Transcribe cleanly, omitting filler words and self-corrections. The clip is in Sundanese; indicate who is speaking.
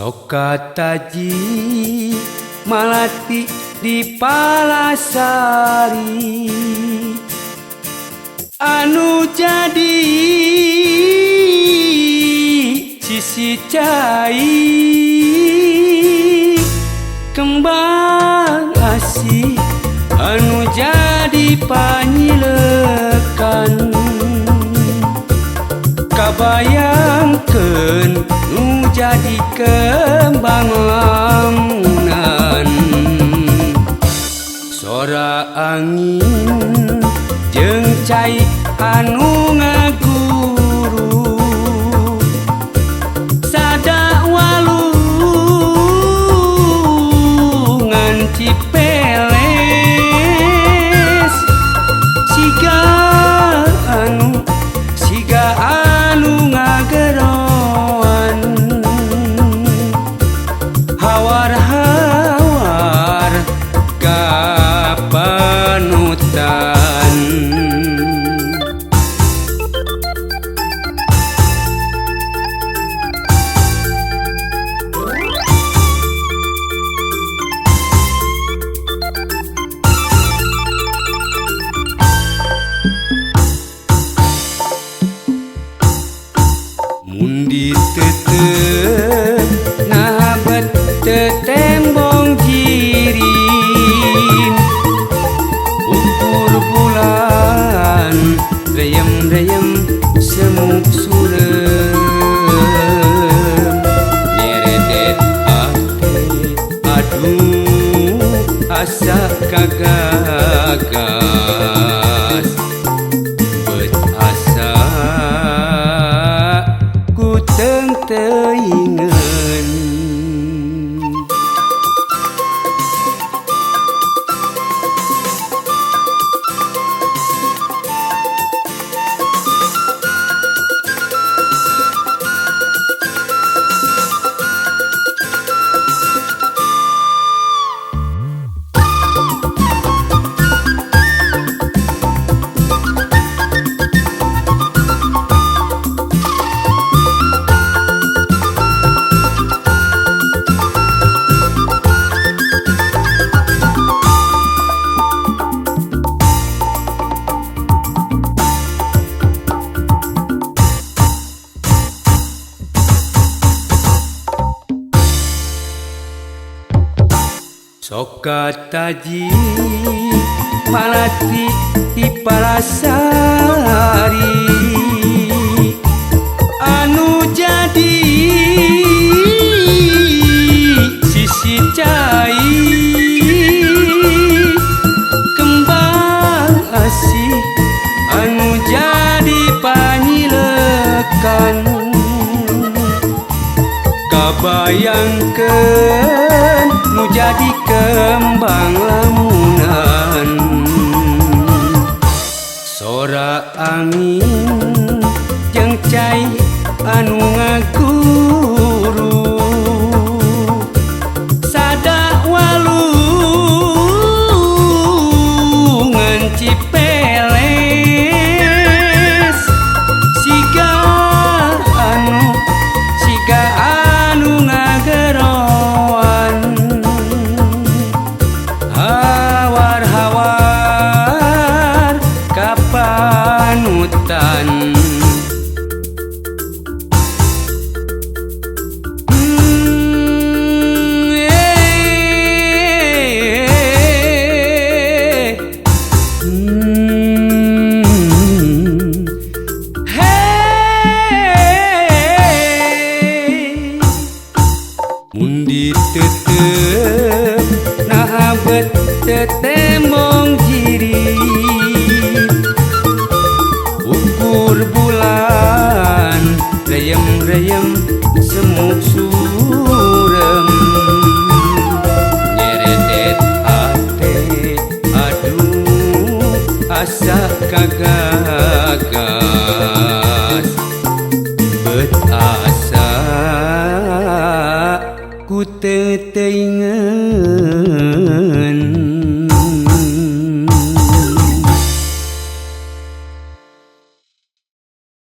Speaker 1: Sokataji malati di Palasari anu jadi sisi cai kembang asih anu jadi panyilekan kabayangkeun nu jadi kembang lamunan sora angin jeung cai anu ngaguru sada walungan cipeles siga anu ngageroan hawar-hawar kapanutan mundi tetep nahabet tetembong jirim ukur bulan reyem-reyem semuk surem nyeredet ate aduh asa kagagas bet asa ku teuingeun Sokataji malati di Palasari anu jadi sisi cai kembang asih anu jadi panyilekan kabayangkeun nu jadi kembang lamunan sora angin jeung cai anu ngaguru sada walungan cipeles siga anu ngageroan hawar-hawar kapanutan mundi tetep nahabet tetembong jirim ukur bulan reyem-reyem semuk surem nyeredet ate aduh asa kagagas bet asa ku teuingeun